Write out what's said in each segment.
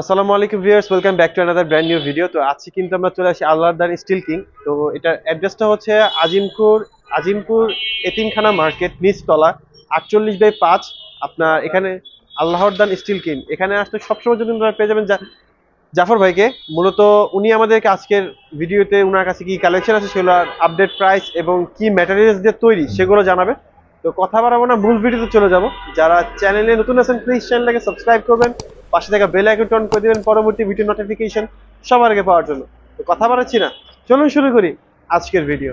আসসালামু আলাইকুম viewers, welcome back to another brand new video. তো আজকে কিন্তু আমরা চলে আসি আল্লাহদান স্টিল কিং। তো এটার অ্যাড্রেসটা হচ্ছে আজিমপুর এতিমখানা মার্কেট নিচতলা 48/5। আপনার এখানে আল্লাহদান স্টিল কিং এখানে আসলে সবসময় যদি আপনারা পেয়ে যাবেন জাফর ভাইকে। মূলত উনি আমাদেরকে আজকের ভিডিওতে উনার কাছে কি কালেকশন আছে সেগুলো, আপডেট প্রাইস এবং কি ম্যাটেরিয়ালস দিয়ে তৈরি সেগুলো জানাবে। তো কথা বাড়াবো না, মূল ভিডিওতে চলে যাব। যারা চ্যানেলে নতুন আছেন প্লিজ চ্যানেলটাকে সাবস্ক্রাইব করবেন, পাশে থাকা বেল আইকনটা অন করে দিবেন পরবর্তী ভিডিও নোটিফিকেশন সবার আগে পাওয়ার জন্য। তো কথা বাড়াচ্ছি না, চলুন শুরু করি আজকের ভিডিও।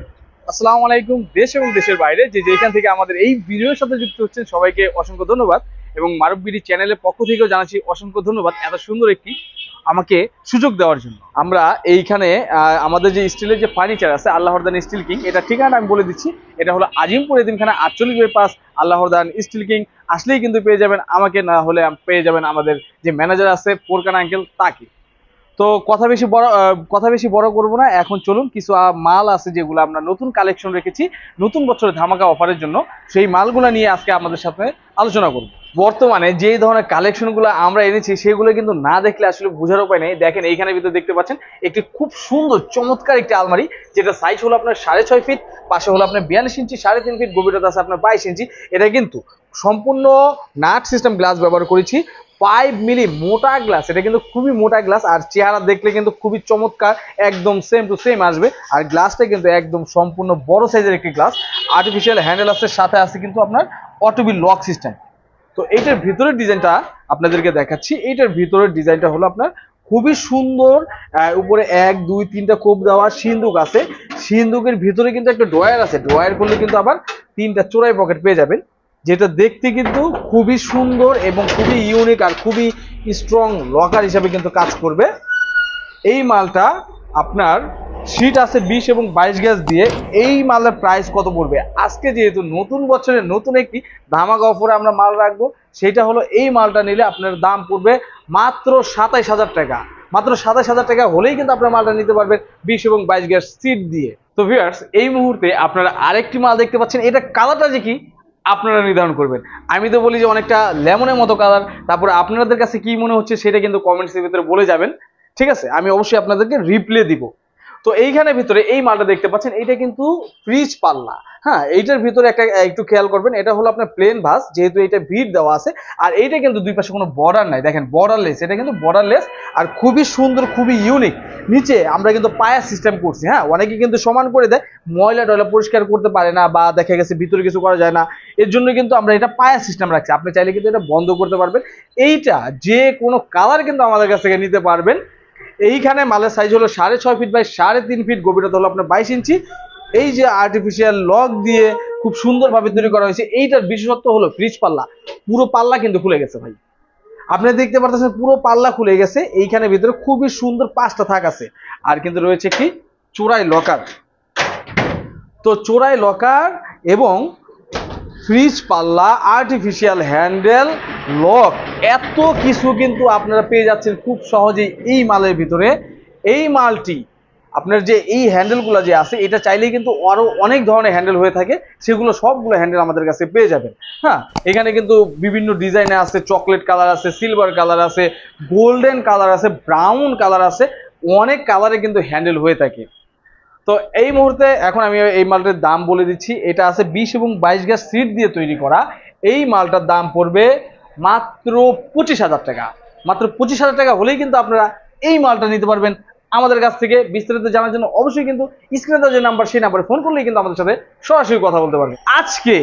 আসসালামু আলাইকুম। দেশ এবং দেশের বাইরে যেখান থেকে আমাদের এই ভিডিওর সাথে যুক্ত হচ্ছেন সবাইকে অসংখ্য ধন্যবাদ এবং মারুফ বিডি চ্যানেলের পক্ষ থেকেও জানাচ্ছি অসংখ্য ধন্যবাদ এত সুন্দর একটি আমাকে সুযোগ দেওয়ার জন্য। আমরা এইখানে আমাদের যে স্টিলের যে ফার্নিচার আছে আল্লাহদান স্টিল কিং, এটা ঠিকানা আমি বলে দিচ্ছি। এটা হলো আজিমপুর এতিমখানা 48/5 আল্লাহদান স্টিল কিং। আসলেই কিন্তু পেয়ে যাবেন আমাকে, না হলে পেয়ে যাবেন আমাদের যে ম্যানেজার আছে ফোরকান আঙ্কেল তাকে। তো কথা বেশি বড় করব না, এখন চলুন কিছু মাল আছে যেগুলো আমরা নতুন কালেকশন রেখেছি নতুন বছরের ধামাকা অফারের জন্য, সেই মালগুলো নিয়ে আজকে আমাদের সাথে আলোচনা করব। বর্তমানে যে ধরনের কালেকশনগুলো আমরা এনেছি সেগুলো কিন্তু না দেখলে আসলে বোঝার উপায় নেই। দেখেন এইখানে ভিতরে দেখতে পাচ্ছেন একটি খুব সুন্দর চমৎকার একটি আলমারি, যেটা সাইজ হলো আপনার 6.5 ফিট, পাশে হলো আপনার 42 ইঞ্চি, 3.5 ফিট গভীরতা আছে আপনার 22 ইঞ্চি। এটা কিন্তু সম্পূর্ণ নাট সিস্টেম গ্লাস ব্যবহার করেছি, 5 মিলি মোটা গ্লাস। এটা কিন্তু খুবই মোটা গ্লাস, আর চেহারা দেখলে কিন্তু খুবই চমৎকার, একদম সেম টু সেম আসবে। আর গ্লাসটা কিন্তু একদম সম্পূর্ণ বড় সাইজের একটি গ্লাস, আর্টিফিশিয়াল হ্যান্ডেল আছে, সাথে আছে কিন্তু আপনার অটোবি লক সিস্টেম। তো এইটার ভিতরের ডিজাইনটা আপনাদেরকে দেখাচ্ছি। এইটার ভিতরের ডিজাইনটা হলো আপনার খুবই সুন্দর। উপরে 1 2 3টা কোপ দেওয়া সিন্দুক আছে, সিন্দুকের ভিতরে কিন্তু একটা ড্রয়ার আছে, ড্রয়ার করলে কিন্তু আবার 3টা চোরাই পকেট পেয়ে যাবেন, যেটা দেখতে কিন্তু খুবই সুন্দর এবং খুবই ইউনিক আর খুবই স্ট্রং লকার হিসাবে কিন্তু কাজ করবে। এই মালটা আপনার সিট আছে 20 এবং 22 গ্যাস দিয়ে। এই মালের প্রাইস কত পড়বে আজকে, যেহেতু নতুন বছরের নতুন একটি ধামাকা অফারে আমরা মাল রাখবো, সেটা হলো এই মালটা নিলে আপনার দাম পড়বে মাত্র 27,000 টাকা। মাত্র 27,000 টাকা হলেই কিন্তু আপনার মালটা নিতে পারবেন 20 এবং 22 গ্যাস সিট দিয়ে। তো ভিউয়ার্স, এই মুহূর্তে আপনারা আরেকটি মাল দেখতে পাচ্ছেন, এটা কালারটা যে কি আপনারা নির্ধারণ করবেন। আমি তো বলি যে অনেকটা লেমনের মতো কালার, তারপরে আপনাদের কাছে কি মনে হচ্ছে সেটা কিন্তু কমেন্টসের ভিতরে বলে যাবেন, ঠিক আছে? আমি অবশ্যই আপনাদেরকে রিপ্লে দিব। তো এইখানে ভিতরে এই মালটা দেখতে পাচ্ছেন, এটা কিন্তু ফ্রিজ পাল্লা। হ্যাঁ, এইটার ভিতরে একটু খেয়াল করবেন, এটা হলো আপনার প্লেন ভাঁজ, যেহেতু এটা বিট দেওয়া আছে। আর এইটা কিন্তু দুই পাশে কোনো বর্ডার নাই, দেখেন বর্ডারলেস, এটা কিন্তু বর্ডারলেস আর খুবই সুন্দর, খুবই ইউনিক। নিচে আমরা কিন্তু পায়া সিস্টেম করছি। হ্যাঁ, অনেকে কিন্তু সমান করে দেয়, ময়লা টয়লা পরিষ্কার করতে পারে না, বা দেখা গেছে ভিতরে কিছু করা যায় না, এর জন্য কিন্তু আমরা এটা পায়া সিস্টেম রাখছি। আপনি চাইলে কিন্তু এটা বন্ধ করতে পারবেন। এইটা যে কোনো কালার কিন্তু আমাদের কাছ থেকে নিতে পারবেন। এইখানে মালের সাইজ হলো 6.5 ফিট বাই 3.5 ফিট, গভীরতা হলো আপনার 22 ইঞ্চি। এই যে আর্টিফিশিয়াল লক দিয়ে খুব সুন্দরভাবে তৈরি করা হয়েছে, এইটার বিশেষত্ব হলো ফ্রিজ পাল্লা। পুরো পাল্লা কিন্তু খুলে গেছে ভাই, আপনি দেখতে পারতেছেন পুরো পাল্লা খুলে গেছে। এইখানে ভিতরে খুবই সুন্দর 5টা থাক আছে, আর কিন্তু রয়েছে কি চোরাই লকার। তো চোরাই লকার এবং ফ্রিজ পাল্লা, আর্টিফিশিয়াল হ্যান্ডেল, লক, এত কিছু কিন্তু আপনারা পেয়ে যাচ্ছেন খুব সহজেই এই মালের ভিতরে। এই মালটি আপনার যে এই হ্যান্ডেলগুলো যে আছে, এটা চাইলেই কিন্তু আরো অনেক ধরনের হ্যান্ডেল হয়ে থাকে, সেগুলো সবগুলো হ্যান্ডেল আমাদের কাছে পেয়ে যাবেন। হ্যাঁ, এখানে কিন্তু বিভিন্ন ডিজাইনে আছে, চকলেট কালার আছে, সিলভার কালার আছে, গোল্ডেন কালার আছে, ব্রাউন কালার আছে, অনেক কালারে কিন্তু হ্যান্ডেল হয়ে থাকে। তো এই মুহূর্তে এখন আমি এই মালটার দাম বলে দিচ্ছি। এটা আছে 20 এবং 22 গ্যাস সিট দিয়ে তৈরি করা। এই মালটার দাম পড়বে মাত্র 25,000 টাকা। মাত্র 25,000 টাকা হলেই কিন্তু আপনারা এই মালটা নিতে পারবেন আমাদের কাছ থেকে। বিস্তারিত জানার জন্য অবশ্যই কিন্তু স্ক্রিনে দেওয়া যে নাম্বার, সেই নাম্বারে ফোন করলেই কিন্তু আমাদের সাথে সরাসরি কথা বলতে পারবেন। আজকে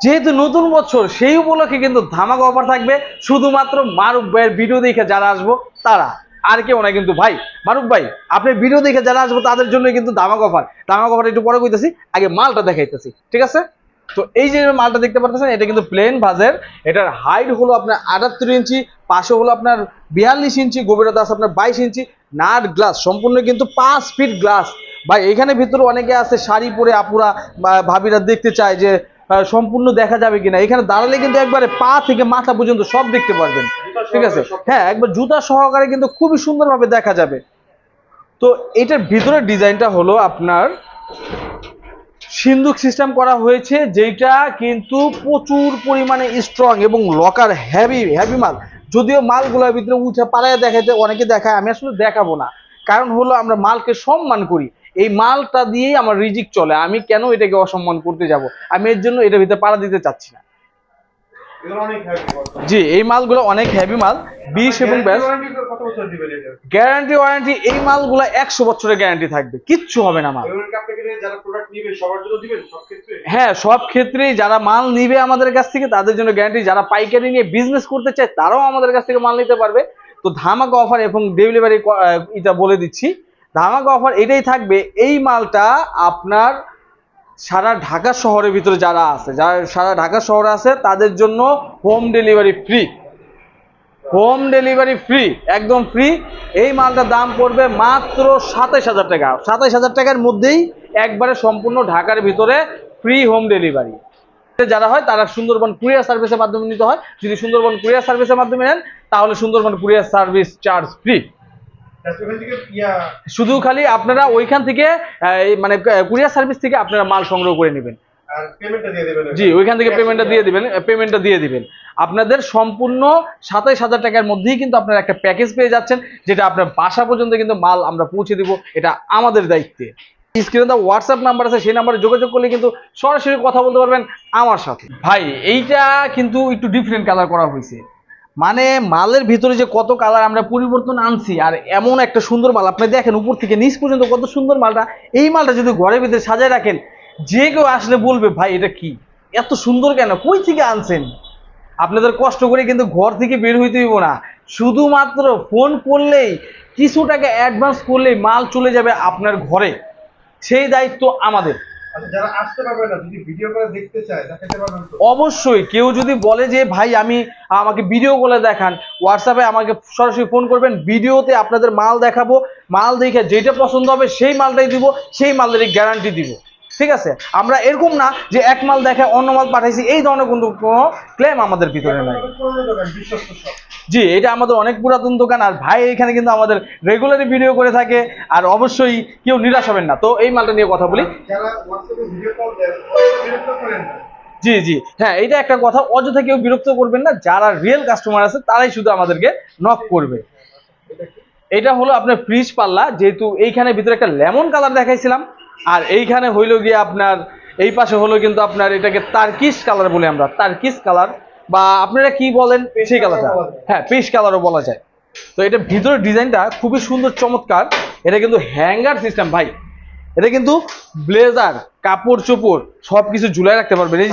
যেহেতু নতুন বছর, সেই উপলক্ষে কিন্তু ধামাকা অফার থাকবে শুধুমাত্র মারুফ ভাইয়ের ভিডিও দেখে যারা আসবো তারা, আর কেউ না কিন্তু ভাই। মারুফ ভাই, আপনি ভিডিও দেখে যারা আসবো তাদের জন্য কিন্তু ধামাকা অফার। ধামাকা অফার একটু পরে কইতেছি, আগে মালটা দেখাইতেছি, ঠিক আছে? তো এই যে মালটা দেখতে পাচ্ছেন, এটা কিন্তু প্লেন ভাজের। এটার হাইট হলো আপনার 78 ইঞ্চি, পাশে হলো আপনার 42 ইঞ্চি, গভীরতা আছে আপনার 22 ইঞ্চি। নাট গ্লাস সম্পূর্ণ কিন্তু 5 ফিট গ্লাস। ভাই এখানে ভিতরে অনেকে আছে শাড়ি পরে আপুরা ভাবিরা দেখতে চায় যে সম্পূর্ণ দেখা যাবে কিনা। এখানে দাঁড়ালে কিন্তু একবারে পা থেকে মাথা পর্যন্ত সব দেখতে পারবেন, ঠিক আছে? হ্যাঁ, একবার জুতা সহকারে কিন্তু খুবই সুন্দরভাবে দেখা যাবে। তো এটার ভিতরের ডিজাইনটা হলো আপনার সিন্দুক সিস্টেম করা হয়েছে, যেটা কিন্তু প্রচুর পরিমাণে স্ট্রং এবং লকার হেভি হেভি মাল। যদিও মালগুলোর ভিতরে উঠে পাড়ায় দেখাইতে অনেকে দেখায়, আমি আসলে দেখাবো না। কারণ হলো আমরা মালকে সম্মান করি, এই মালটা দিয়েই আমার রিজিক চলে, আমি কেন এটাকে অসম্মান করতে যাব? আমি এর জন্য এটার ভিতরে পাড়া দিতে চাচ্ছি না। জি, এই মালগুলো অনেক হেভি মাল, 20 এবং 22। গ্যারান্টি ওয়ারেন্টি এই মালগুলো 100 বছরের গ্যারান্টি থাকবে, কিচ্ছু হবে না মাল। হ্যাঁ, সব ক্ষেত্রেই যারা মাল নিবে আমাদের কাছ থেকে তাদের জন্য গ্যারান্টি, যারা পাইকারি নিয়ে বিজনেস করতে চায় তারাও আমাদের কাছ থেকে মাল নিতে পারবে। তো ধামাকা অফার এবং ডেলিভারি এটা বলে দিচ্ছি, ধামাকা অফার এটাই থাকবে, এই মালটা আপনার সারা ঢাকা শহরের ভিতরে যারা আছে, যারা সারা ঢাকা শহরে আছে তাদের জন্য home delivery free, home delivery free, একদম ফ্রি। এই মালটার দাম পড়বে মাত্র 27,000 টাকা। 27,000 টাকার মধ্যেই একবারে সম্পূর্ণ ঢাকার ভিতরে ফ্রি হোম ডেলিভারি। যারা হয় তারা সুন্দরবন কুরিয়ার সার্ভিসের মাধ্যমে নিতে হয়। যদি সুন্দরবন কুরিয়ার সার্ভিসের মাধ্যমে নেন তাহলে Sundarban courier service charge free. শুধু খালি আপনারা ওইখান থেকে মানে কুরিয়ার সার্ভিস থেকে আপনারা মাল সংগ্রহ করে নেবেন। জি, ওইখান থেকে পেমেন্টটা দিয়ে দিবেন। আপনাদের সম্পূর্ণ 27,000 টাকার মধ্যেই কিন্তু আপনারা একটা প্যাকেজ পেয়ে যাচ্ছেন, যেটা আপনার বাসা পর্যন্ত কিন্তু মাল আমরা পৌঁছে দিব, এটা আমাদের দায়িত্বে। স্ক্রিনে তো হোয়াটসঅ্যাপ নাম্বার আছে, সেই নাম্বারে যোগাযোগ করলে কিন্তু সরাসরি কথা বলতে পারবেন আমার সাথে। ভাই এইটা কিন্তু একটু ডিফারেন্ট কালার করা হয়েছে, মানে মালের ভিতরে যে কত কালার আমরা পরিবর্তন আনছি, আর এমন একটা সুন্দর মাল আপনি দেখেন উপর থেকে নিচ পর্যন্ত কত সুন্দর মালটা। এই মালটা যদি ঘরের ভিতরে সাজায় রাখেন, যে কেউ আসলে বলবে ভাই এটা কি, এত সুন্দর কেন, কই থেকে আনছেন? আপনাদের কষ্ট করে কিন্তু ঘর থেকে বের হইতে হইব না, শুধুমাত্র ফোন করলেই কিছু টাকা অ্যাডভান্স করলেই মাল চলে যাবে আপনার ঘরে, সেই দায়িত্ব আমাদের। যারা আসতে পারবে না, যদি ভিডিও করে দেখতে চায় দেখাতে পারবেন তো? অবশ্যই। কেউ যদি বলে যে ভাই আমাকে ভিডিও করে দেখান, হোয়াটসঅ্যাপে আমাকে সরাসরি ফোন করবেন, ভিডিওতে আপনাদের মাল দেখাবো, মাল দেখে যেটা পছন্দ হবে সেই মালটাই দিব, সেই মালেরই গ্যারান্টি দিব। ঠিক আছে, আমরা এরকম না যে এক মাল দেখে অন্য মাল পাঠাইছি, এই ধরনের কিন্তু কোনো ক্লেম আমাদের ভিতরে নাই। জি, এটা আমাদের অনেক পুরাতন দোকান, আর ভাই এখানে কিন্তু আমাদের রেগুলারই ভিডিও করে থাকে, আর অবশ্যই কেউ নিরাশ হবেন না। তো এই মালটা নিয়ে কথা বলি। জি জি, হ্যাঁ, এটা একটা কথা, অযথা কেউ বিরক্ত করবেন না, যারা রিয়েল কাস্টমার আছে তারাই শুধু আমাদেরকে নক করবে। এটা হলো আপনার ফ্রিজ পাল্লা, যেহেতু এইখানে ভিতরে একটা লেমন কালার দেখাইছিলাম, আর এইখানে হইলো গিয়ে আপনার এই পাশে হলো কিন্তু আপনার এটাকে তার্কিশ কালার বলে, আমরা তার্কিশ কালার বা আপনারা কি বলেন সেই কালারটা, হ্যাঁ পেশ কালারও বলা যায়। তো এটা ভিতরের ডিজাইনটা খুবই সুন্দর চমৎকার। এটা কিন্তু হ্যাঙ্গার সিস্টেম ভাই, এটা কিন্তু ব্লেজার কাপড় চোপড় সবকিছু ঝুলাই রাখতে পারবেন। এই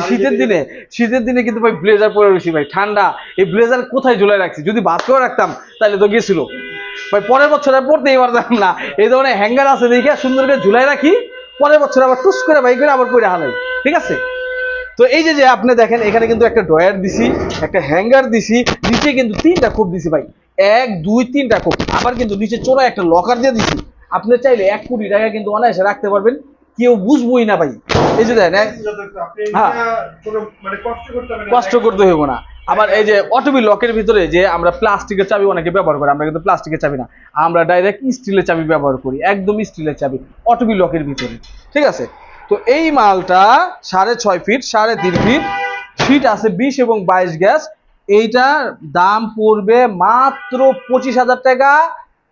শীতের দিনে কিন্তু ভাই ব্লেজার পরে রয়েছি ভাই, ঠান্ডা, এই ব্লেজার কোথায় ঝুলাই রাখছি, যদি বাসকেও রাখতাম তাহলে তো গেছিল ভাই, পরের বছর আর পড়তেই পারতাম না। এই ধরনের হ্যাঙ্গার আছে দেখে সুন্দর করে ঝুলাই রাখি, পরের বছর আবার টুস করে বাই করে আবার পরে হালাই। ঠিক আছে, তো এই যে আপনি দেখেন এখানে কিন্তু একটা ড্রয়ার দিছি, একটা হ্যাঙ্গার দিছি, নিচে কিন্তু 3টা খোপ দিছি ভাই, 1 2 3টা খোপ, আবার কিন্তু নিচে চোরা একটা লকার দিয়ে দিছি। আপনি চাইলে 1 কোটি টাকা কিন্তু অনায়াসে রাখতে পারবেন, কেউ বুঝবই না ভাই। এই যে দেখেন, হ্যাঁ কষ্ট করতে হইব না। আবার এই যে অটোবি লকের ভিতরে যে আমরা প্লাস্টিকের চাবি অনেকে ব্যবহার করে, আমরা কিন্তু প্লাস্টিকের চাবি না, আমরা ডাইরেক্ট স্টিলের চাবি ব্যবহার করি, একদম স্টিলের চাবি অটোবি লকের ভিতরে। ঠিক আছে, তো এই মালটা 6.5 ফিট 3.5 ফিট, ফিট আছে 20 এবং 22 গ্যাস। এইটার দাম পড়বে মাত্র 25,000 টাকা,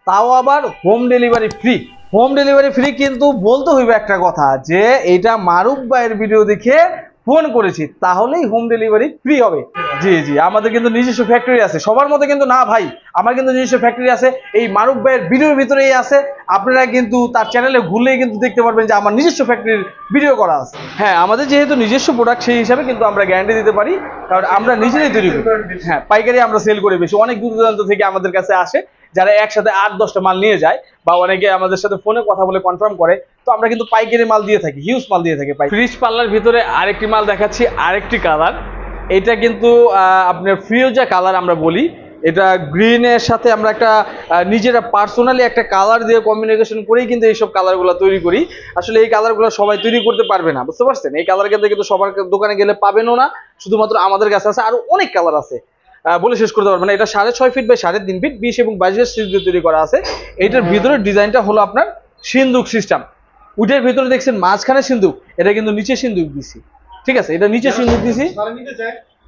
তাও আবার home delivery free. Home delivery free, কিন্তু বলতে হইবে একটা কথা যে এটা মারুফ ভাইয়ের ভিডিও দেখে ফোন করেছি তাহলেই হোম ডেলিভারি ফ্রি হবে। জি জি, আমাদের কিন্তু নিজস্ব ফ্যাক্টরি আছে, সবার মতো কিন্তু না ভাই, আমার কিন্তু নিজস্ব ফ্যাক্টরি আছে, এই মারুফ ভাইয়ের ভিডিওর ভিতরেই আছে। আপনারা কিন্তু তার চ্যানেলে ঘুরলেই কিন্তু দেখতে পারবেন যে আমার নিজস্ব ফ্যাক্টরির ভিডিও করা আছে। হ্যাঁ, আমাদের যেহেতু নিজস্ব প্রোডাক্ট সেই হিসাবে কিন্তু আমরা গ্যারান্টি দিতে পারি, কারণ আমরা নিজেরাই তৈরি করি। হ্যাঁ, পাইকারি আমরা সেল করি বেশি, অনেক দূর দূরান্ত থেকে আমাদের কাছে আসে, যারা একসাথে 8-10টা মাল নিয়ে যায়, বা অনেকে আমাদের সাথে ফোনে কথা বলে কনফার্ম করে, তো আমরা কিন্তু পাইকারি মাল দিয়ে থাকি, হিউজ মাল দিয়ে থাকি। ফ্রিজ পাল্লার ভিতরে আরেকটি মাল দেখাচ্ছি, আরেকটি কালার, এটা কিন্তু আপনার ফিরোজা কালার আমরা বলি। এটা গ্রিনের সাথে আমরা একটা নিজেরা পার্সোনালি একটা কালার দিয়ে কম্বিনেশন করেই কিন্তু এইসব কালারগুলো তৈরি করি। আসলে এই কালারগুলো সবাই তৈরি করতে পারবে না, বুঝতে পারছেন? এই কালার কিন্তু সবার দোকানে গেলে পাবেনও না, শুধুমাত্র আমাদের কাছে আছে। আরো অনেক কালার আছে, বলে শেষ করতে পারবেন না। এটা 6.5 ফিট বাই 3.5 ফিট, 20 এবং 22 গ্যাস দিয়ে তৈরি করা আছে। এটার ভিতরে ডিজাইনটা হলো আপনার সিন্দুক সিস্টেম। উইটার ভিতরে দেখছেন মাঝখানে সিন্দুক, এটা কিন্তু নিচে সিন্দুক দিছি। ঠিক আছে, এটা নিচে সিন্দুক দিছি।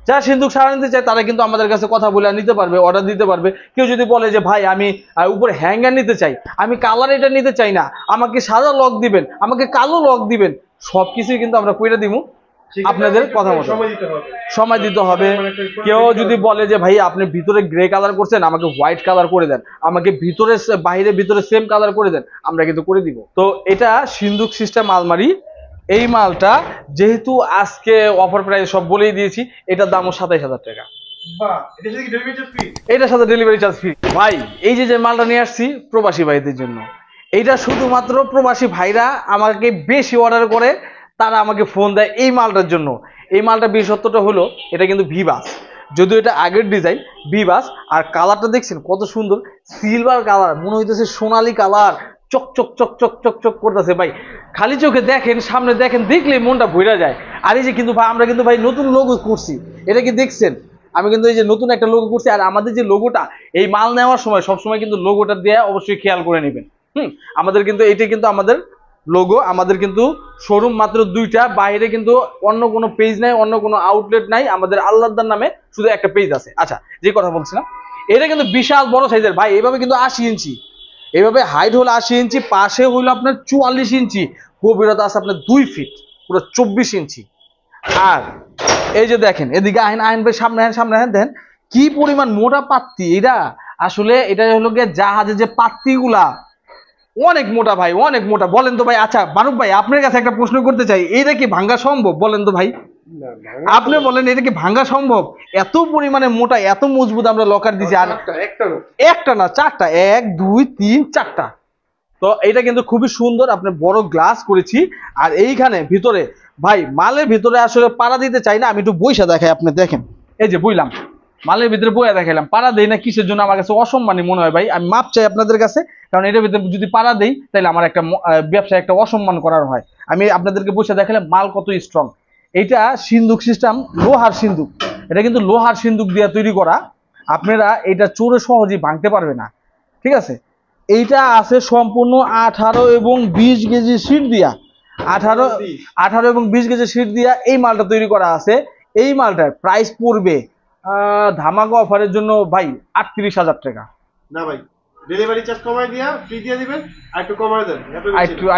যারা সিন্দুক সারা নিতে চায় তারা কিন্তু আমাদের কাছে কথা বলে নিতে পারবে, অর্ডার দিতে পারবে। কেউ যদি বলে যে ভাই আমি উপরে হ্যাঙ্গার নিতে চাই, আমি কালার এটা নিতে চাই না, আমাকে সাদা লক দিবেন, আমাকে কালো লক দিবেন, সবকিছুই কিন্তু আমরা কইরা দিব আপনাদের কথা মতো। সময় দিতে হবে। কেউ যদি বলে যে ভাই আপনি ভিতরে গ্রে কালার করছেন, আমাকে হোয়াইট কালার করে দেন, আমাকে ভিতরে বাইরে ভিতরে সেম কালার করে দেন, আমরা কিন্তু করে দিব। তো এটা সিন্দুক সিস্টেম আলমারি। এই মালটা যেহেতু আজকে অফার প্রাইস সব বলেই দিয়েছি, এটার দামও 27,000 টাকা। এটার সাথে ডেলিভারি চার্জ ফ্রি। ভাই এই যে মালটা নিয়ে আসছি প্রবাসী ভাইদের জন্য, এইটা শুধুমাত্র প্রবাসী ভাইরা আমাকে বেশি অর্ডার করে, তারা আমাকে ফোন দেয় এই মালটার জন্য। এই মালটা বিশেষত্বটা হলো এটা কিন্তু ভিবাস, যদিও এটা আগের ডিজাইন ভিবাস। আর কালারটা দেখছেন কত সুন্দর, সিলভার কালার, মনে হইতেছে সোনালী কালার, চক চক চক চক চক চক করতেছে ভাই। খালি চোখে দেখেন, সামনে দেখেন, দেখলে মনটা ভরে যায়। আর এই যে কিন্তু ভাই আমরা কিন্তু ভাই নতুন লোগো করছি, এটা কি দেখছেন? আমি কিন্তু এই যে নতুন একটা লোগো করছি। আর আমাদের যে লোগোটা এই মাল নেওয়ার সময় সবসময় কিন্তু লোগোটা দিয়ে অবশ্যই খেয়াল করে নেবেন। আমাদের কিন্তু এইটা কিন্তু আমাদের লোগো। আমাদের কিন্তু শোরুম মাত্র 2টা, বাইরে কিন্তু অন্য কোনো পেজ নাই, অন্য কোনো আউটলেট নাই। আমাদের আল্লাহদার নামে শুধু একটা পেজ আছে। আচ্ছা, যে কথা বলছিলাম, এটা কিন্তু বিশাল বড় সাইজের ভাই। এভাবে কিন্তু 80 ইঞ্চি, এভাবে হাইট হলো 80 ইঞ্চি, পাশে হইলো আপনার 44 ইঞ্চি, গভীরতা আছে আপনার 2 ফিট, পুরো 24 ইঞ্চি। আর এই যে দেখেন, এদিকে আইন আইন ভাই, সামনে আইন, সামনে আইন, দেন কি পরিমাণ মোটা পাত্তি। এটা আসলে এটা হলো গিয়ে জাহাজে যে পাত্তিগুলা অনেক মোটা ভাই, অনেক মোটা। বলেন তো ভাই, আচ্ছা মারুফ ভাই আপনার কাছে একটা প্রশ্ন করতে চাই, এইটা কি ভাঙ্গা সম্ভব? বলেন তো ভাই, আপনি বলেন এটা কি ভাঙ্গা সম্ভব? এত পরিমাণে মোটা, এত মজবুত আমরা লকার দিছি। আর একটা না, 4টা, 1 2 3 4টা। তো এটা কিন্তু খুবই সুন্দর, আপনি বড় গ্লাস করেছি। আর এইখানে ভিতরে ভাই মালের ভিতরে আসলে পাড়া দিতে চাই না, আমি একটু বইসা দেখাই। আপনি দেখেন, এই যে বইলাম, মালের ভিতরে বইয়া দেখাইলাম, পাড়া দেই না কিসের জন্য আমার কাছে অসম্মানী মনে হয় ভাই। আমি মাপ চাই আপনাদের কাছে, কারণ এটার ভিতরে যদি পাড়া দেই তাহলে আমার একটা ব্যবসায় একটা অসম্মান করার হয়। আমি আপনাদেরকে বসে দেখালাম মাল কত স্ট্রং। এইটা সিন্দুক সিস্টেম, লোহার সিন্দুক। এটা কিন্তু লোহার সিন্দুক দিয়ে তৈরি করা, আপনারা এটা চোরে সহজেই ভাঙতে পারবে না, ঠিক আছে? এইটা আছে সম্পূর্ণ 18 এবং 20 কেজি শীট দিয়া, 18 এবং 20 কেজি শীট দিয়া এই মালটা তৈরি করা আছে। এই মালটার প্রাইস পড়বে ধামাকা অফারের জন্য ভাই 38,000 টাকা। না ভাই, ডেলিভারি চার্জ কমাই দিয়া ফ্রি দিয়ে দিবেন, আর একটু কমাই দেন,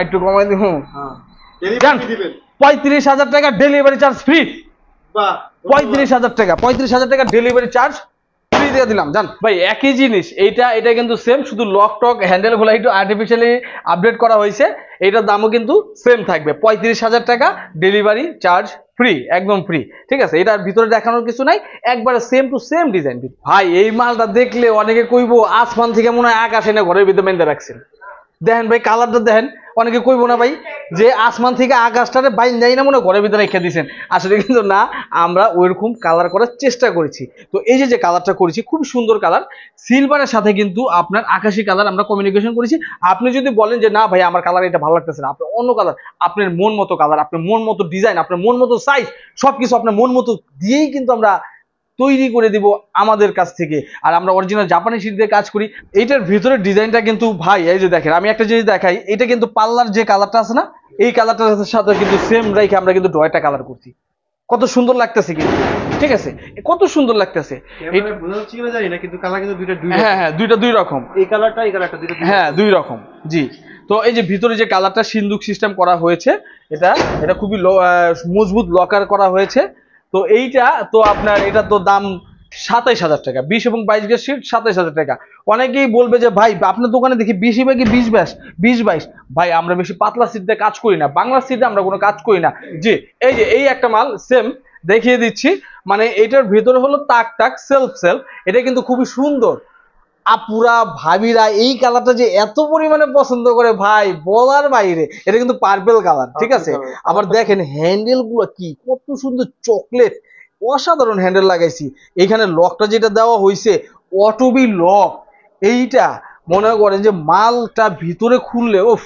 একটু কমাই দিব। হ্যাঁ, ডেলিভারি দিবেন 35,000 টাকা ডেলিভারি চার্জ ফ্রি। বাহ, 35,000 টাকা, 35,000 টাকা ডেলিভারি চার্জ ফ্রি দিয়ে দিলাম। জান ভাই একই জিনিস, এটা কিন্তু সেম, শুধু লক টক হ্যান্ডেল গুলো একটু আর্টিফিশিয়ালি আপডেট করা হয়েছে। এটার দামও কিন্তু সেম থাকবে 35,000 টাকা, ডেলিভারি চার্জ ফ্রি, একদম ফ্রি, ঠিক আছে? এটার ভিতরে দেখানোর কিছু নাই, একবারে সেম টু সেম ডিজাইন। ভাই এই মালটা দেখলে অনেকে কইবো আসমান থেকে মনে হয় আকাশ এনে ঘরের ভিতরে মেনতে রাখছেন। দেখেন ভাই কালারটা দেখেন, অনেকে কইবো না ভাই যে আসমান থেকে আকাশটারে বাইন যাই না মনে ঘরের ভিতরে রেখে দিয়েছেন। আসলে কিন্তু না, আমরা ওইরকম কালার করার চেষ্টা করেছি। তো এই যে কালারটা করেছি খুব সুন্দর কালার, সিলভারের সাথে কিন্তু আপনার আকাশি কালার আমরা কমিউনিকেশন করেছি। আপনি যদি বলেন যে না ভাই আমার কালার এটা ভালো লাগতেছে না, আপনার অন্য কালার, আপনার মন মতো কালার, আপনার মন মতো ডিজাইন, আপনার মন মতো সাইজ, সবকিছু আপনার মন মতো দিয়েই কিন্তু আমরা তৈরি করে দিব আমাদের কাছ থেকে। আর আমরা অরিজিনাল জাপানি শীট দিয়ে কাজ করি। এইটার ভিতরে ডিজাইনটা কিন্তু ভাই এই যে দেখেন, আমি একটা জিনিস দেখাই, এটা কিন্তু পাল্লার যে কালারটা আছে না, এই কালারটার সাথে কিন্তু সেম রেখে আমরা কিন্তু ডয়টা কালার করছি। কত সুন্দর লাগতেছে কিন্তু, ঠিক আছে? কত সুন্দর লাগতেছে। হ্যাঁ হ্যাঁ, দুইটা দুই রকম, এই কালারটা এই কালারটা দুইটা, হ্যাঁ দুই রকম, জি। তো এই যে ভিতরে যে কালারটা সিন্দুক সিস্টেম করা হয়েছে, এটা খুবই মজবুত লকার করা হয়েছে। তো এইটা তো আপনার, এটা তো দাম 27,000 টাকা, 20 এবং 22 গেজ শীট 27,000 টাকা। অনেকেই বলবে যে ভাই আপনার দোকানে দেখি বেশি ভাগই 20-22। ভাই আমরা বেশি পাতলা সিট দিয়ে কাজ করি না, বাংলা সিটে আমরা কোনো কাজ করি না। জি, এই যে এই একটা মাল সেম দেখিয়ে দিচ্ছি, মানে এটার ভিতরে হলো তাক তাক সেলফ, এটা কিন্তু খুবই সুন্দর। আপুরা ভাবিরা এই কালারটা যে এত পরিমাণে পছন্দ করে ভাই বলার বাইরে। এটা কিন্তু পার্পল কালার, ঠিক আছে? আবার দেখেন হ্যান্ডেল গুলো কি কত সুন্দর, চকলেট, অসাধারণ হ্যান্ডেল লাগাইছি। এখানে লকটা যেটা দেওয়া হয়েছে অটোবি লক, এইটা মনে করেন যে মালটা ভিতরে খুললে ওফ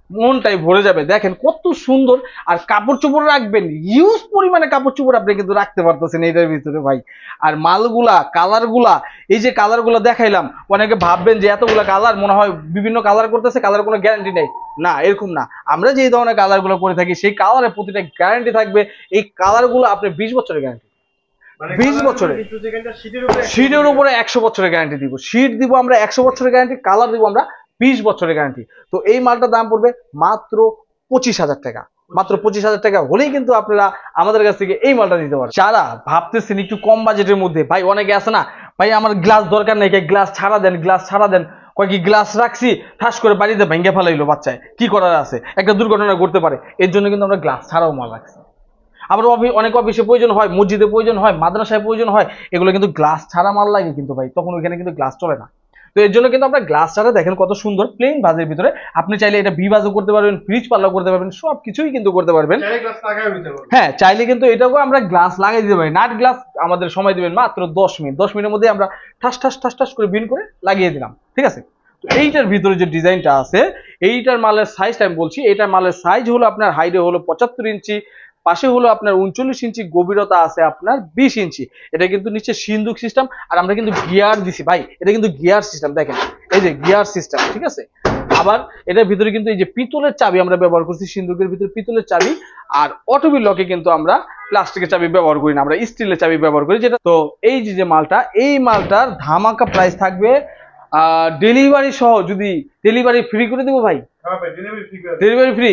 মনটাই ভরে যাবে। দেখেন কত সুন্দর। আর কাপড় চোপড় রাখবেন, ইউজ পরিমাণে কাপড় চোপড় আপনি কিন্তু রাখতে পারতেছেন এটার ভিতরে ভাই। আর মালগুলা, কালারগুলা, এই যে কালারগুলো দেখাইলাম, অনেকে ভাববেন যে এতগুলা কালার মনে হয় বিভিন্ন কালার করতেছে, কালার কোনো গ্যারান্টি নেই। না, এরকম না। আমরা যে ধরনের কালারগুলো করে থাকি সেই কালারের প্রতিটা গ্যারান্টি থাকবে। এই কালারগুলো আপনি 20 বছরের গ্যারান্টি। 20 বছরে শীটের উপরে 100 বছরের গ্যারান্টি দিব, শীট দিব আমরা 100 বছরের গ্যারান্টি, কালার দিব আমরা 20 বছরের গ্যারান্টি। তো এই মালটার দাম পড়বে মাত্র 25,000 টাকা, মাত্র 25,000 টাকা হলেই কিন্তু আপনারা আমাদের কাছ থেকে এই মালটা নিতে পারেন। যারা ভাবতেছেন একটু কম বাজেটের মধ্যে, ভাই অনেকে আছে না ভাই আমার গ্লাস দরকার নেই, গ্লাস ছাড়া দেন, গ্লাস ছাড়া দেন, কয়েকটি গ্লাস রাখছি ঠাস করে বাড়িতে ভেঙে ফেলাইলো বাচ্চায়, কি করার আছে, একটা দুর্ঘটনা ঘটতে পারে, এর জন্য কিন্তু আমরা গ্লাস ছাড়াও মাল রাখছি। আবার অনেক অফিসে প্রয়োজন হয়, মসজিদে প্রয়োজন হয়, মাদ্রাসায় প্রয়োজন হয়, এগুলো কিন্তু গ্লাস ছাড়া মাল লাগে কিন্তু ভাই, তখন ওইখানে কিন্তু গ্লাস চলে না। তো এর জন্য কিন্তু আমরা গ্লাস ছাড়া দেখেন কত সুন্দর প্লেন ভাজের ভিতরে, আপনি চাইলে এটা ভি ভাজও করতে পারবেন, ফ্রিজ পাল্লাও করতে পারবেন, সব কিছুই কিন্তু করতে পারবেন। হ্যাঁ চাইলে কিন্তু এটাকেও আমরা গ্লাস লাগাই দিতে পারি। নাট গ্লাস আমাদের সময় দিবেন মাত্র 10 মিনিট, 10 মিনিটের মধ্যে আমরা ঠাস ঠাস ঠাস ঠাস করে বিন করে লাগিয়ে দিলাম, ঠিক আছে। তো এইটার ভিতরে যে ডিজাইনটা আছে, এইটার মালের সাইজটা আমি বলছি, এইটার মালের সাইজ হলো আপনার হাইটে হলো 75 ইঞ্চি, পাশে হলো আপনার 39 ইঞ্চি, গভীরতা আছে আপনার 20 ইঞ্চি। এটা কিন্তু নিচে সিন্দুক সিস্টেম, আর আমরা কিন্তু গিয়ার দিছি ভাই, এটা কিন্তু গিয়ার সিস্টেম, দেখেন এই যে গিয়ার সিস্টেম, ঠিক আছে। আবার এটার ভিতরে কিন্তু এই যে পিতলের চাবি আমরা ব্যবহার করছি, সিন্দুকের ভিতরে পিতলের চাবি, আর অটোবি লকে কিন্তু আমরা প্লাস্টিকের চাবি ব্যবহার করি না, আমরা স্টিলের চাবি ব্যবহার করি যেটা। তো এই যে মালটা, এই মালটার ধামাকা প্রাইস থাকবে, ডেলিভারি সহ, যদি ডেলিভারি ফ্রি করে দেবো ভাই, ডেলিভারি ফ্রি।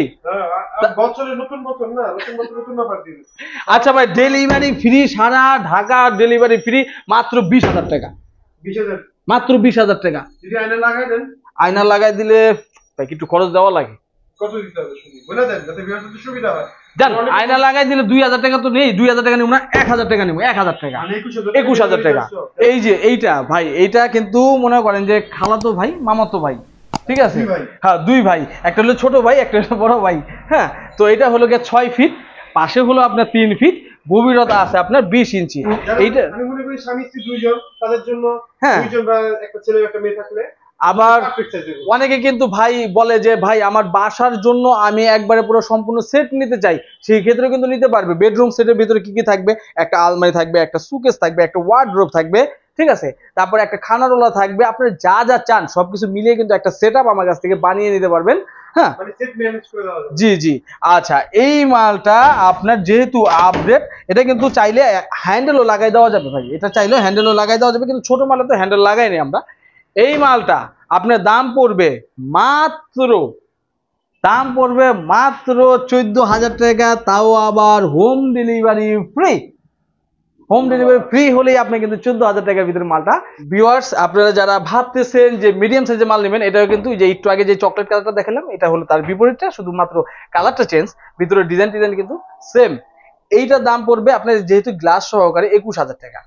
আচ্ছা ভাই ডেলিভারি ফ্রি, সারা ঢাকা ডেলিভারি ফ্রি, মাত্র 20,000 টাকা, মাত্র 20,000 টাকা। আয়না লাগাই দিলে ভাই একটু খরচ দেওয়া লাগে, জান আয়না লাগাই দিলে 2,000 টাকা তো নেই, 2,000 টাকা নিব না, 1,000 টাকা নিব, 1,000 টাকা, 21,000 টাকা। এই যে এইটা ভাই, এইটা কিন্তু মনে করেন যে খালাতো ভাই মামাতো ভাই, ঠিক আছে, হ্যাঁ দুই ভাই, একটা হলো ছোট ভাই, একটা হলো বড় ভাই, হ্যাঁ। তো এটা হলো গিয়ে 6 ফিট, পাশে হলো আপনার 3 ফিট, গভীরতা আছে আপনার 20 ইঞ্চি। এইটা আমি মনে করি স্বামী স্ত্রী দুইজন, তাদের জন্য হ্যাঁ, দুইজন বা একটা ছেলে একটা মেয়ে থাকলে। আবার অনেকে কিন্তু ভাই বলে যে ভাই আমার বাসার জন্য আমি একবারে পুরো সম্পূর্ণ সেট নিতে চাই, সেই ক্ষেত্রে কিন্তু নিতে পারবে। বেডরুম সেটের ভিতরে কি কি থাকবে, একটা আলমারি থাকবে, একটা সুকেস থাকবে, একটা ওয়ার্ডরোব থাকবে, ঠিক আছে, তারপর একটা খানারোলা থাকবে, আপনারা যা যা চান সবকিছু মিলিয়ে কিন্তু একটা সেটআপ আমার কাছ থেকে বানিয়ে নিতে পারবেন। হ্যাঁ জি জি। আচ্ছা এই মালটা আপনার যেহেতু আপডেট, এটা কিন্তু চাইলে হ্যান্ডেলও লাগাই দেওয়া যাবে ভাই, এটা চাইলে হ্যান্ডেলও লাগাই দেওয়া যাবে, কিন্তু ছোট মালে তো হ্যান্ডেল লাগাইনি আমরা। এই মালটা আপনার দাম পড়বে মাত্র 14,000 টাকা, তাও আবার home delivery free. Home delivery free হলেই আপনি কিন্তু 14,000 টাকার ভিতরে মালটা। ভিউয়ার্স আপনারা যারা ভাবতেছেন যে মিডিয়াম সাইজের মাল নেবেন, এটাও কিন্তু যে একটু আগে যে চকলেট কালারটা দেখালাম, এটা হলো তার বিপরীতটা, শুধুমাত্র কালারটা চেঞ্জ, ভিতরে ডিজাইন কিন্তু সেম। এইটার দাম পড়বে আপনার যেহেতু গ্লাস সহকারে 21,000 টাকা।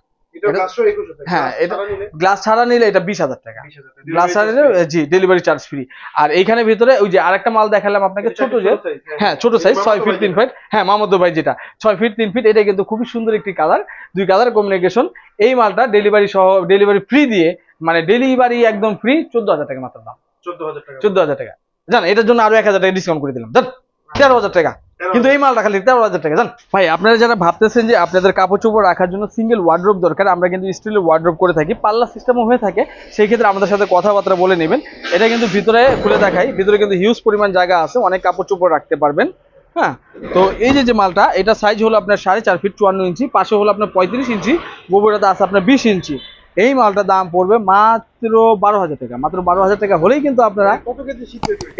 হ্যাঁ এটা গ্লাস ছাড়া নিলে এটা 20,000 টাকা, গ্লাস ছাড়া নিলে জি ডেলিভারি চার্জ ফ্রি। আর এইখানে ভিতরে ওই যে আরেকটা মাল দেখালাম আপনাকে ছোট, যে হ্যাঁ ছোট সাইজ 6 ফিট 3 ফিট, হ্যাঁ মামাতো ভাই যেটা 6 ফিট 3 ফিট, এটা কিন্তু খুবই সুন্দর একটি কালার, দুই কালার কম্বিনেশন। এই মালটা ডেলিভারি সহ, ডেলিভারি ফ্রি দিয়ে, মানে ডেলিভারি একদম ফ্রি, 14,000 টাকা মাত্র দাম, 14,000 টাকা। জান এটার জন্য আরো 1,000 টাকা ডিসকাউন্ট করে দিলাম, জান 13,000 টাকা, কিন্তু এই মালটা খালি 13,000 টাকা। জান ভাই আপনারা যারা ভাবতেছেন যে আপনাদের কাপড় চোপড় রাখার জন্য সিঙ্গেল ওয়ার্ডরোব দরকার, আমরা কিন্তু স্টিলের ওয়ার্ডরোব করে থাকি, পাল্লা সিস্টেমও হয়ে থাকে, সেই ক্ষেত্রে আমাদের সাথে কথাবার্তা বলে নেবেন। এটা কিন্তু ভিতরে খুলে দেখাই, ভিতরে কিন্তু হিউজ পরিমাণ জায়গা আছে, অনেক কাপড় চোপড় রাখতে পারবেন। হ্যাঁ তো এই যে মালটা, এটা সাইজ হলো আপনার 4.5 ফিট 54 ইঞ্চি, পাশে হলো আপনার 35 ইঞ্চি, গভীরতা আছে আপনার 20 ইঞ্চি। এই মালটার দাম পড়বে মাত্র 12,000 টাকা, মাত্র 12,000 টাকা হলেই কিন্তু আপনারা,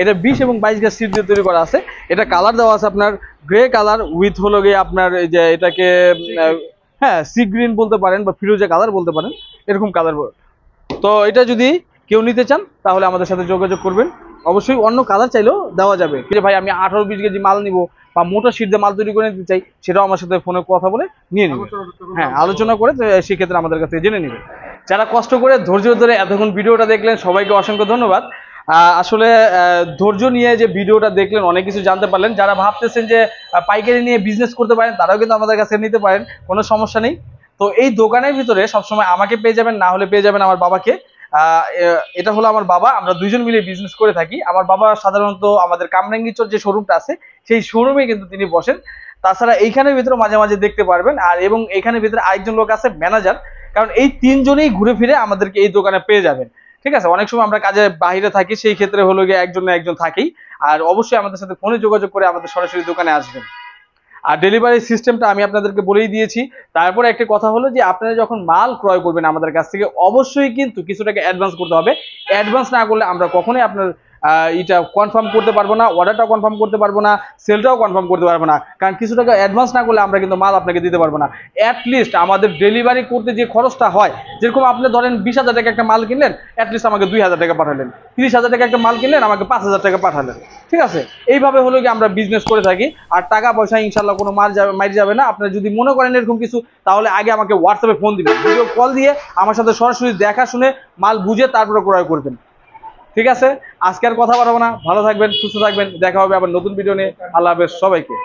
এটা 20 এবং 22 গজ সিট দিয়ে তৈরি করা আছে। এটা কালার দেওয়া আছে আপনার গ্রে কালার উইথ হলো গিয়ে আপনার এই যে এটাকে হ্যাঁ সি গ্রিন বলতে পারেন বা ফিরোজা কালার বলতে পারেন, এরকম কালার। তো এটা যদি কেউ নিতে চান তাহলে আমাদের সাথে যোগাযোগ করবেন, অবশ্যই অন্য কালার চাইলেও দেওয়া যাবে। ভাই আমি 18-20 কেজি মাল নিব বা মোটা শীট দিয়ে মাল তৈরি করে নিতে চাই, সেটাও আমার সাথে ফোনে কথা বলে নিয়ে নেবেন, হ্যাঁ আলোচনা করে সেক্ষেত্রে আমাদের কাছে জেনে নেবেন। যারা কষ্ট করে ধৈর্য ধরে এতক্ষণ ভিডিওটা দেখলেন সবাইকে অসংখ্য ধন্যবাদ। আসলে ধৈর্য নিয়ে যে ভিডিওটা দেখলেন অনেক কিছু জানতে পারলেন। যারা ভাবতেছেন যে পাইকারি নিয়ে বিজনেস করতে পারেন, তারাও কিন্তু আমাদের কাছে নিতে পারেন, কোনো সমস্যা নেই। তো এই দোকানের ভিতরে সবসময় আমাকে পেয়ে যাবেন, না হলে পেয়ে যাবেন আমার বাবাকে। এটা হলো আমার বাবা, আমরা দুইজন মিলে বিজনেস করে থাকি। আমার বাবা সাধারণত আমাদের কামরাঙ্গীরচর যে শোরুমটা আছে সেই শোরুমে কিন্তু তিনি বসেন। তাছাড়া এইখানের ভিতরে মাঝে মাঝে দেখতে পারবেন, আর এবং এইখানের ভিতরে আরেকজন লোক আছে ম্যানেজার, কারণ এই তিনজনেই ঘুরে ফিরে আমাদেরকে এই দোকানে পেয়ে যাবেন। ঠিক আছে, অনেক সময় আমরা কাজে বাইরে থাকি, সেই ক্ষেত্রে হলো গিয়ে একজন না একজন থাকেই। আর অবশ্যই আমাদের সাথে ফোনে যোগাযোগ করে আমাদের সরাসরি দোকানে আসবেন। আর ডেলিভারি সিস্টেমটা আমি আপনাদেরকে বলেই দিয়েছি। তারপরে একটা কথা হলো যে আপনারা যখন মাল ক্রয় করবেন আমাদের কাছ থেকে অবশ্যই কিন্তু কিছু টাকা অ্যাডভান্স করতে হবে। অ্যাডভান্স না করলে আমরা কখনোই আপনার এটা কনফার্ম করতে পারবো না, অর্ডারটাও কনফার্ম করতে পারবো না, সেলটাও কনফার্ম করতে পারবো না। কারণ কিছু টাকা অ্যাডভান্স না করলে আমরা কিন্তু মাল আপনাকে দিতে পারবো না। অ্যাটলিস্ট আমাদের ডেলিভারি করতে যে খরচটা হয়, যেরকম আপনি ধরেন 20,000 টাকা একটা মাল কিনলেন, অ্যাটলিস্ট আমাকে 2,000 টাকা পাঠালেন, 30,000 টাকা একটা মাল কিনলেন, আমাকে 5,000 টাকা পাঠালেন। ঠিক আছে, এইভাবে হলো কি আমরা বিজনেস করে থাকি। আর টাকা পয়সা ইনশাল্লাহ কোনো মার যাবে না। আপনারা যদি মনে করেন এরকম কিছু, তাহলে আগে আমাকে হোয়াটসঅ্যাপে ফোন দিবেন, ভিডিও কল দিয়ে আমার সাথে সরাসরি দেখা শুনে মাল বুঝে তারপরে ক্রয় করবেন। ঠিক আছে, আজকে আর কথা বাড়াবো না, ভালো থাকবেন, সুস্থ থাকবেন, দেখা হবে আবার নতুন ভিডিও নিয়ে। আল্লাহ হাফেজ সবাইকে।